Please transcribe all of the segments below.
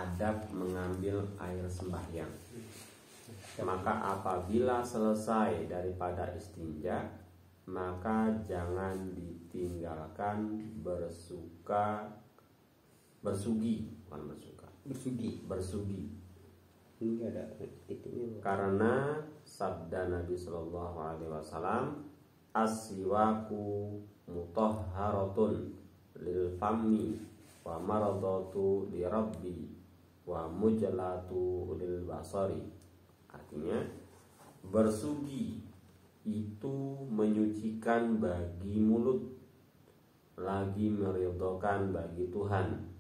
adab mengambil air sembahyang. Maka apabila selesai daripada istinja, maka jangan ditinggalkan bersugi. Ini ada itunya. Karena sabda Nabi Shallallahu Alaihi Wasallam, as-siwaku mutahharatun lil fammi wa maradatu li rabbi wa mujlatu lil basari. Artinya bersugi itu menyucikan bagi mulut, lagi meridhokan bagi Tuhan,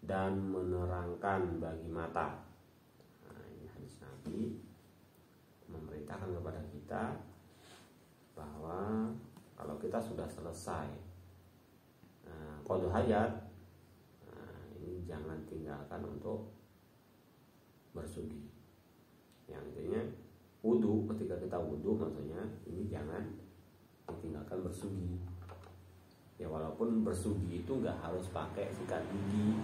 dan menerangkan bagi mata. Nah, ini hadis Nabi memerintahkan kepada kita bahwa kalau kita sudah selesai qada hajat, ini jangan tinggalkan untuk bersugi. Yang intinya wudu, ketika kita wudu maksudnya ini jangan ditinggalkan bersugi. Ya walaupun bersugi itu nggak harus pakai sikat gigi,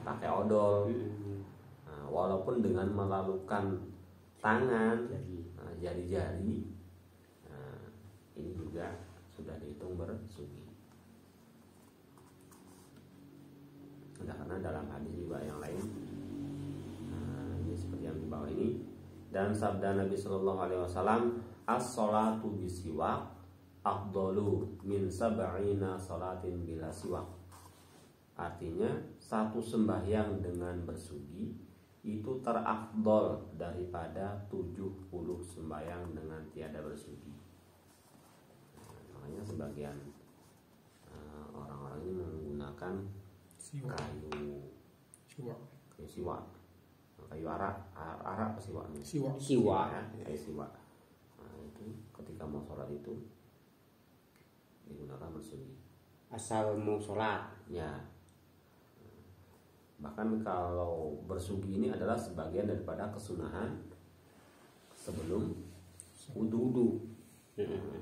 pakai odol, walaupun dengan melalukan tangan, jari-jari, ini juga sudah dihitung bersugi. Karena dalam hadis juga yang lain, ini seperti yang di bawah ini. Dan sabda Nabi Shallallahu Alaihi Wasallam, as-salatu bisiwak afdalu min sab'ina salatin bila siwak. Artinya satu sembahyang dengan bersugi itu terafdol daripada 70 sembahyang dengan tiada bersugi. Makanya sebagian orang-orang ini menggunakan kayu siwak, kayu arak siwak. Ya, kayu siwak. Nah, itu ketika mau sholat itu digunakan bersugi. Asal mau sholat. Ya. Bahkan kalau bersugi ini adalah sebagian daripada kesunahan sebelum wudu.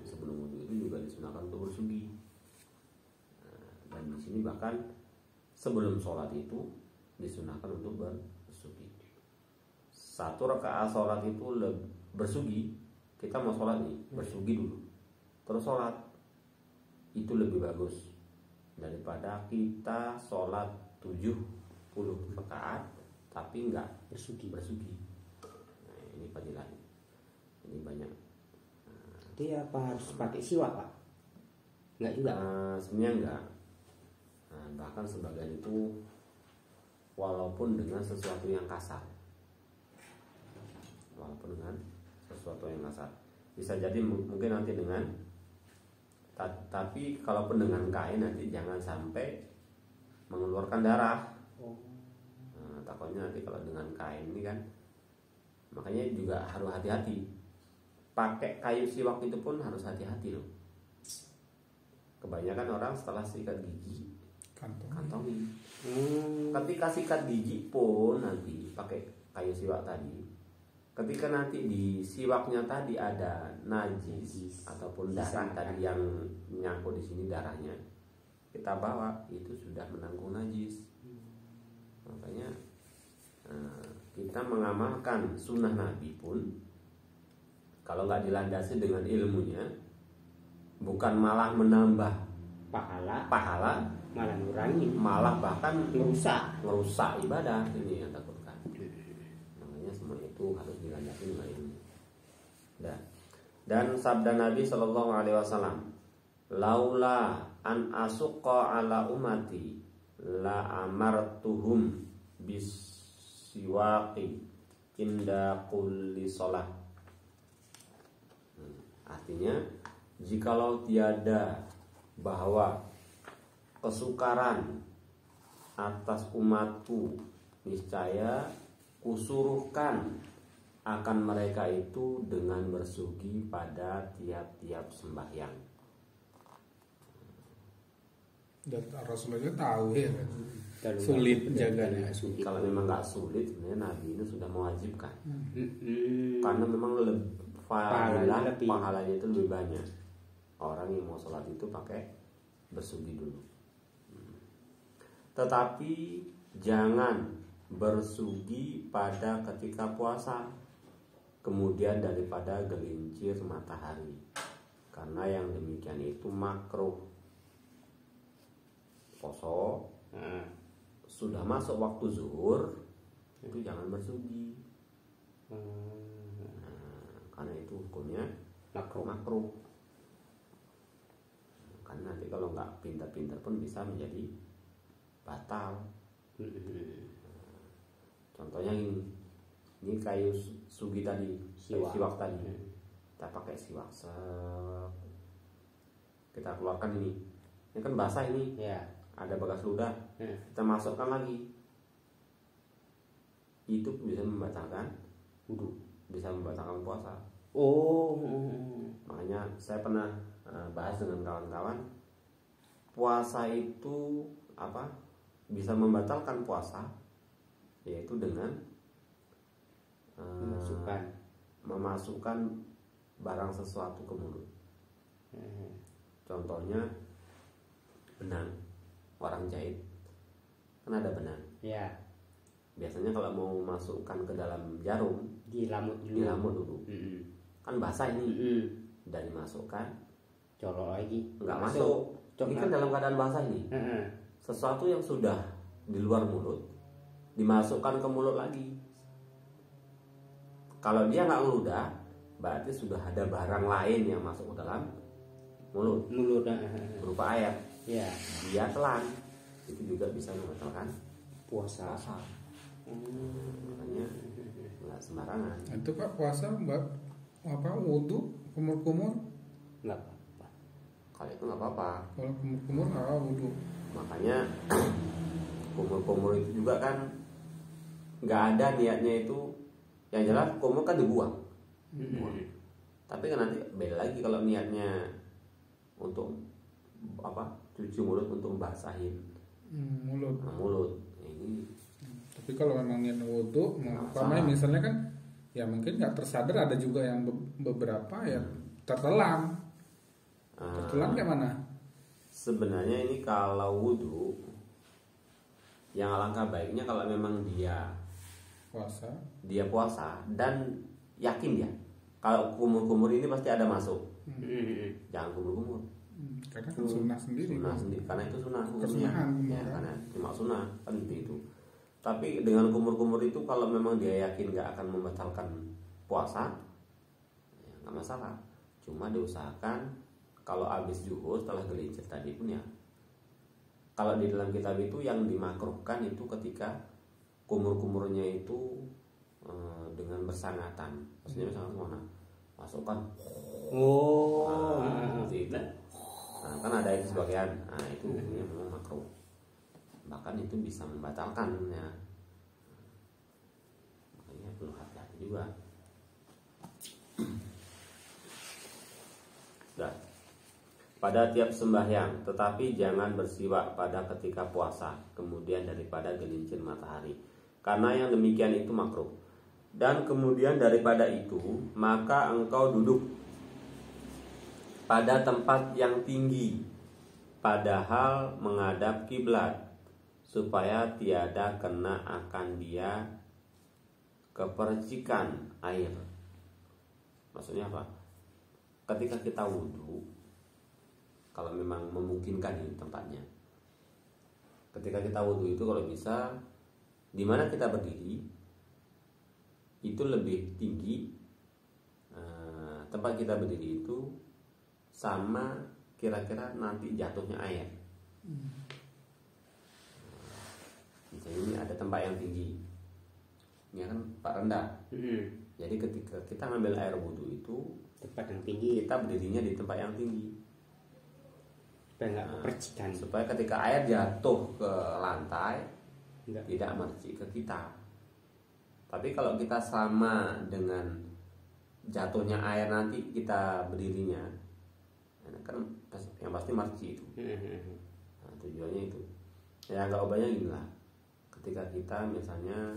Sebelum wudu itu juga disunahkan untuk bersugi. Dan di sini bahkan sebelum sholat itu disunahkan untuk bersugi. Satu rakaat sholat itu bersugi. Kita mau sholat nih, bersugi dulu, terus sholat, itu lebih bagus daripada kita sholat 70 rakaat tapi enggak bersugi. Nah, ini fadilah. Ini banyak. Jadi apa harus pakai siwak, Pak? Enggak juga. Sebenarnya enggak. Bahkan sebagian itu walaupun dengan sesuatu yang kasar. Bisa jadi mungkin nanti dengan tapi kalaupun dengan kain nanti jangan sampai mengeluarkan darah. Takutnya nanti kalau dengan kain ini kan, makanya juga harus hati-hati. Pakai kayu siwak itu pun harus hati-hati loh. Kebanyakan orang setelah sikat gigi kantongi. Ketika sikat gigi pun nanti pakai kayu siwak tadi. Ketika nanti di siwaknya tadi ada najis ataupun darah tadi yang menyangkut di sini darahnya, kita bawa itu sudah menanggung najis. Makanya kita mengamalkan sunnah Nabi pun kalau nggak dilandasi dengan ilmunya, bukan malah menambah pahala, malah ngurangi, malah bahkan ngerusak ibadah. Ini yang takutkan. Makanya semua itu harus dilandasi dengan ilmu. Dan sabda Nabi Shallallahu Alaihi Wasallam, laula an asuqa ala umati la amartuhum bisiwaqi inda kulli sholat. Artinya, jikalau tiada bahwa kesukaran atas umatku, niscaya kusuruhkan akan mereka itu dengan bersugi pada tiap-tiap sembahyang. Dan Rasulullah tahu ya kan, sulit menjaganya. Kalau memang nggak sulit, sebenarnya Nabi itu sudah mewajibkan. Karena memang pahalanya itu lebih banyak. Orang yang mau sholat itu pakai bersugi dulu. Tetapi jangan bersugi pada ketika puasa, kemudian daripada gelincir matahari, karena yang demikian itu makruh. Poso sudah masuk waktu zuhur itu jangan bersugi. Karena itu hukumnya makruh. Karena nanti kalau nggak pintar-pintar pun bisa menjadi batal. Contohnya ini kayu sugi tadi, siwak tadi, kita pakai siwak kita keluarkan ini kan basah ini ya. Ada bekas ludah, kita masukkan lagi, itu bisa membatalkan wudu, bisa membatalkan puasa. Makanya saya pernah bahas dengan kawan-kawan, puasa itu apa, bisa membatalkan puasa, yaitu dengan memasukkan barang sesuatu ke mulut. Contohnya benang, orang jahit kan ada benang ya. Biasanya kalau mau masukkan ke dalam jarum dilamut dulu. Kan basah ini, dan dimasukkan colok lagi nggak masuk. Ini kan dalam keadaan basah ini. Sesuatu yang sudah di luar mulut dimasukkan ke mulut lagi, kalau dia nggak ngeludah berarti sudah ada barang lain yang masuk ke dalam mulut berupa air. Ya. Dia telan, itu juga bisa membatalkan puasa. Makanya nggak sembarangan. Itu Pak puasa wudu kumur-kumur nggak apa-apa. Kalau itu nggak apa-apa. Kalau kumur-kumur nggak wudu. Makanya kumur-kumur itu juga kan nggak ada niatnya itu. Yang jelas kumur kan dibuang. Tapi kan nanti beda lagi kalau niatnya untuk cuci mulut untuk membasahin mulut. Ini. Tapi kalau memang niat wudu, misalnya kan, ya mungkin nggak tersadar, ada juga yang beberapa ya tertelan. Tertelan kayak mana? Sebenarnya ini kalau wudu, yang alangkah baiknya kalau memang dia puasa dan yakin dia, kalau kumur-kumur ini pasti ada masuk. Jangan kumur-kumur. Karena kan sunnah sendiri. Karena itu sunnah. Kesunahan. Ya, karena cuma sunnah kan itu. Tapi dengan kumur-kumur itu kalau memang dia yakin nggak akan membatalkan puasa, ya nggak masalah. Cuma diusahakan kalau habis zuhur setelah gelincir tadi pun ya. Kalau di dalam kitab itu yang dimakruhkan itu ketika kumur-kumurnya itu dengan bersangatan. Maksudnya bersangatan mana? Masukkan. Itu. Nah, kan ada itu sebagian. Nah, itu memang makruh. Bahkan itu bisa membatalkan ya. Makanya perlu hati-hati juga. Sudah. Pada tiap sembahyang, tetapi jangan bersiwak pada ketika puasa, kemudian daripada gelincir matahari. Karena yang demikian itu makruh. Dan kemudian daripada itu, maka engkau duduk pada tempat yang tinggi, padahal menghadap kiblat, supaya tiada kena akan dia kepercikan air. Maksudnya apa? Ketika kita wudhu, kalau memang memungkinkan ini tempatnya, ketika kita wudhu itu kalau bisa, di mana kita berdiri itu lebih tinggi, tempat kita berdiri itu sama kira-kira nanti jatuhnya air. Misalnya ini ada tempat yang tinggi, ini kan tempat rendah. Jadi ketika kita ngambil air wudhu itu tempat yang tinggi, kita berdirinya di tempat yang tinggi supaya nggak percikan. Supaya ketika air jatuh ke lantai tidak mercik ke kita. Tapi kalau kita sama dengan jatuhnya air nanti kita berdirinya, kan yang pasti marci itu. Nah, tujuannya itu. Ya nggak ubahnya gini lah. Ketika kita misalnya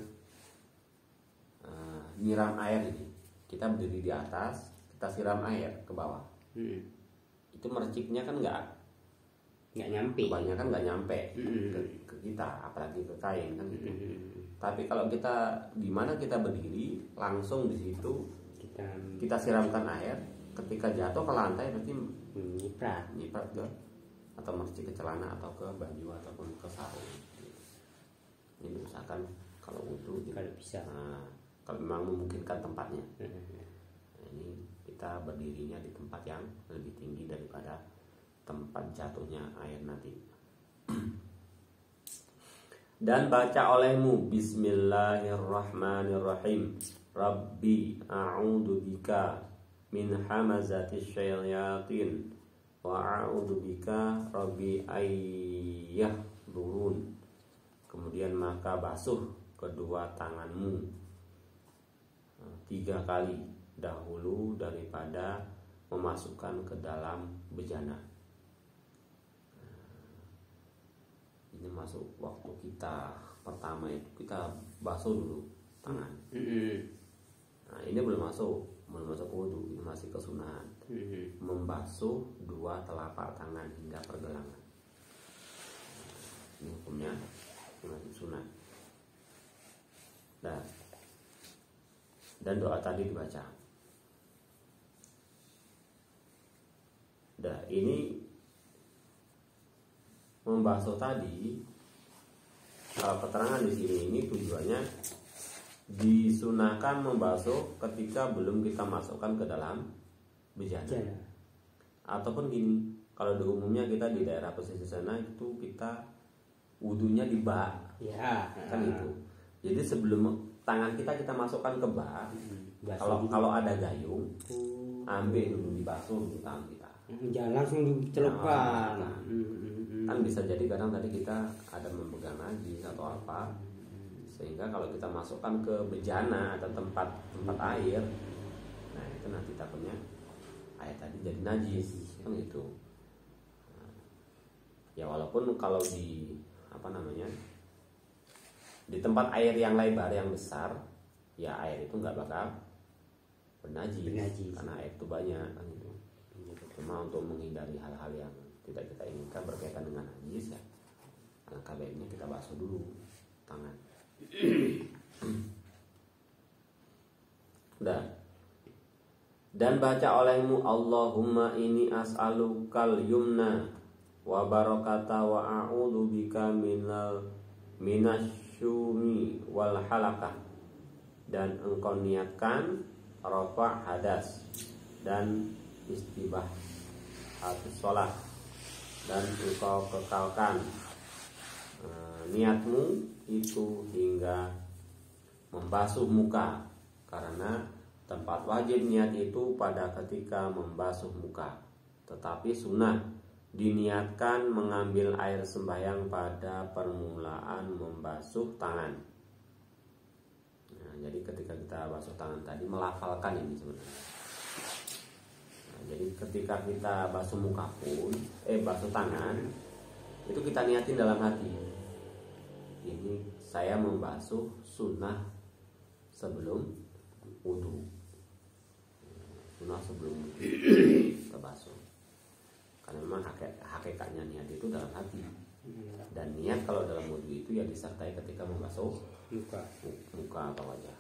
nyiram air ini, kita berdiri di atas, kita siram air ke bawah. Itu merciknya kan nggak nggak nyampe. Kebanyakan nggak nyampe ke kita, apalagi ke kain kan gitu. Tapi kalau kita di mana kita berdiri, langsung di situ kita siramkan air. Ketika jatuh ke lantai berarti nyiprat ke, atau mesti ke celana atau ke baju ataupun ke sarung. Ini usahakan kalau wudu kalau bisa. Nah, kalau memang memungkinkan tempatnya. Nah, ini kita berdirinya di tempat yang lebih tinggi daripada tempat jatuhnya air nanti. Dan baca olehmu Bismillahirrahmanirrahim. Rabbi a'udzu bika min hamazatis syayatin wa a'udzu bika rabbi ayyahdurun. Kemudian maka basuh kedua tanganmu 3 kali dahulu daripada memasukkan ke dalam bejana. Ini masuk waktu kita pertama itu kita basuh dulu tangan. Nah, ini belum masuk wudu, ini masih kesunahan. Membasuh 2 telapak tangan hingga pergelangan. Ini hukumnya masih sunat. Dan doa tadi dibaca. Ini membasuh tadi, kalau keterangan di sini ini tujuannya disunahkan membasuh ketika belum kita masukkan ke dalam bejana. Ataupun gini, kalau di umumnya kita di daerah pesisir sana itu kita wudunya di bak, kan itu. Jadi sebelum tangan kita masukkan ke bak, kalau ada gayung, ambil dulu dibasuh dulu tangan kita. Jangan langsung dicelupkan. Kan bisa jadi kadang tadi kita ada memegang najis atau apa, sehingga kalau kita masukkan ke bejana atau tempat air, nah itu nanti takutnya air tadi jadi najis, kan gitu. Ya walaupun kalau di di tempat air yang lebar yang besar, ya air itu nggak bakal bernajis. Karena air itu banyak kan gitu. Cuma untuk menghindari hal-hal yang tidak kita inginkan berkaitan dengan najis, ya alangkah baiknya kita basuh dulu tangan. Dan baca olehmu Allahumma inni as'alukal yumna wa barakata wa a'udzu bika minasyumi wal halakah. Dan engkau niatkan rafa' hadas dan istibah habis sholat, dan engkau kekalkan niatmu itu hingga membasuh muka, karena tempat wajib niat itu pada ketika membasuh muka, tetapi sunnah diniatkan mengambil air sembahyang pada permulaan membasuh tangan. Nah, jadi ketika kita basuh tangan tadi melafalkan ini sebenarnya. Jadi ketika kita basuh muka pun, basuh tangan, itu kita niatin dalam hati. Ini saya membasuh sunnah sebelum wudu. Sunnah sebelum wudu kita basuh. Karena memang hakikatnya niat itu dalam hati. Dan niat kalau dalam wudu itu ya disertai ketika membasuh muka atau wajah.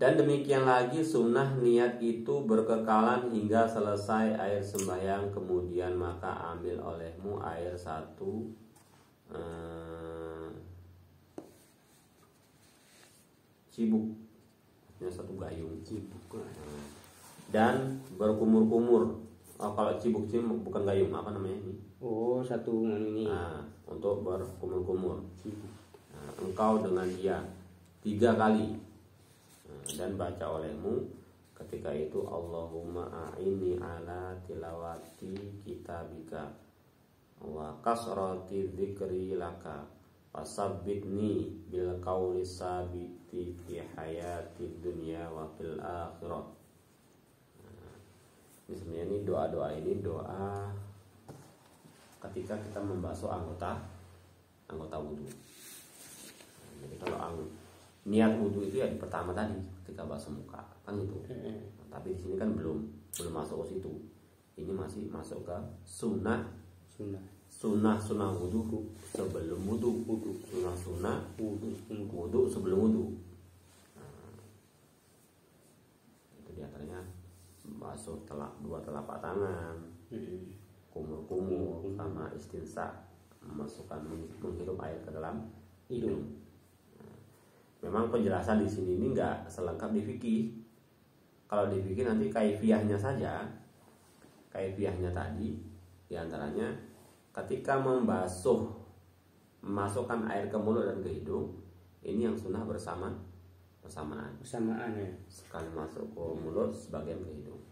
Dan demikian lagi sunnah niat itu berkekalan hingga selesai air sembahyang, kemudian maka ambil olehmu air satu cibuk, satu gayung cibuk, dan berkumur-kumur. Kalau cibuk bukan gayung, apa namanya ini? Oh, satu ini. Nah, untuk berkumur-kumur. Nah, engkau dengan dia 3 kali. Dan baca olehmu ketika itu Allahumma a'inni ala tilawati kitabika wa kasrati dzikri laka fasabbitni bil qawli sabiti fi hayati dunya wa fil akhirah. Ini sebenarnya ini doa-doa ini doa ketika kita membasuh anggota wudu. Jadi kalau niat wudu itu ya di pertama tadi ketika basuh muka kan itu. Tapi di sini kan belum masuk ke situ. ini masih masuk ke sunnah wudhu sebelum wudhu, sunnah wudhu sebelum wudhu. Itu diantaranya basuh dua telapak tangan, kumur-kumur, sama istinsa, menghirup air ke dalam hidung. Memang penjelasan di sini ini nggak selengkap di fikih. Kalau di fikih nanti kaifiyahnya saja, kaifiyahnya tadi diantaranya ketika memasukkan air ke mulut dan ke hidung, ini yang sunnah bersamaan ya. sekali masuk ke mulut, sebagian ke hidung.